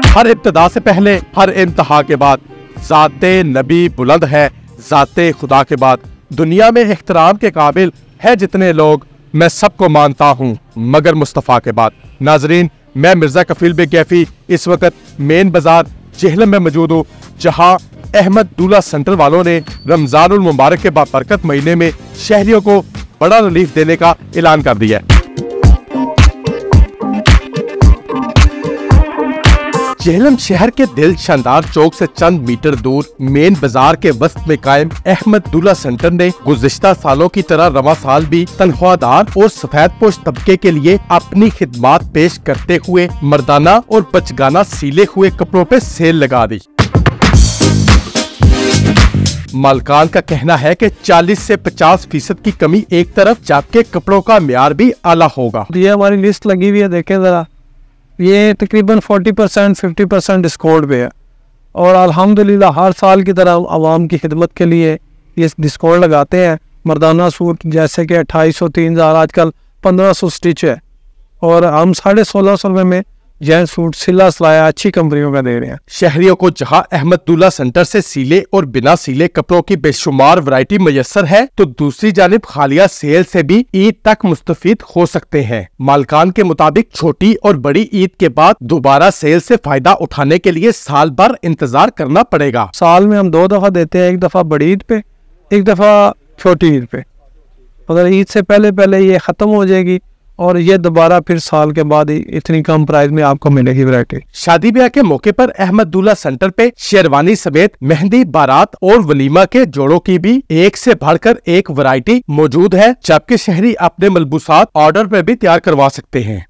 हर इब्तिदा से पहले, हर इंतहा के बाद, ज़ाते नबी बुलंद है, ज़ाते खुदा के बाद। दुनिया में इख्तराम के काबिल है जितने लोग, मैं सबको मानता हूँ मगर मुस्तफ़ा के बाद। नाजरीन, मैं मिर्ज़ा कफील बेग कैफी इस वक्त मेन बाजार जेहलम में मौजूद हूँ, जहाँ अहमद दूल्हा सेंटर वालों ने रमजानुल मुबारक के बाबरकत महीने में शहरियों को बड़ा रिलीफ देने का ऐलान कर दिया है। जेहलम शहर के दिल शानदार चौक से चंद मीटर दूर मेन बाजार के वस्त में कायम अहमद दूल्हा सेंटर ने गुज़िश्ता सालों की तरह रवा साल भी तनख्वाहदार और सफेद पोश तबके के लिए अपनी खिदमात पेश करते हुए मर्दाना और बचगाना सीले हुए कपड़ों पे सेल लगा दी। मालकान का कहना है कि 40 से 50% की कमी एक तरफ, जबकि कपड़ों का म्यार भी आला होगा। ये हमारी लिस्ट लगी हुई है, देखें जरा, ये तकरीबन 40% 50% डिस्काउंट पे है और अल्हम्दुलिल्लाह हर साल की तरह आवाम की खिदमत के लिए ये डिस्काउंट लगाते हैं। मर्दाना सूट जैसे कि 2800 3000 आजकल 1500 स्टिच है और हम 1650 रुपये में जेंट्स सूट सिला सिलाया अच्छी कंपनियों का दे रहे हैं। शहरियों को जहां अहमद दूल्हा सेंटर से सीले और बिना सीले कपड़ों की बेशुमार वैरायटी मयसर है, तो दूसरी जानिब खालिया सेल से भी ईद तक मुस्तफीद हो सकते हैं। मालकान के मुताबिक छोटी और बड़ी ईद के बाद दोबारा सेल से फायदा उठाने के लिए साल भर इंतजार करना पड़ेगा। साल में हम 2 दफा देते हैं, एक दफा बड़ी ईद पे, एक दफा छोटी ईद पे। अगर ईद से पहले पहले ये खत्म हो जाएगी और ये दोबारा फिर साल के बाद इतनी कम प्राइस में आपको मिलेगी वैरायटी। शादी ब्याह के मौके पर अहमद दूल्हा सेंटर पे शेरवानी समेत मेहंदी, बारात और वलीमा के जोड़ों की भी एक से बढ़कर एक वैरायटी मौजूद है, जबकि शहरी अपने मलबूसात ऑर्डर पर भी तैयार करवा सकते हैं।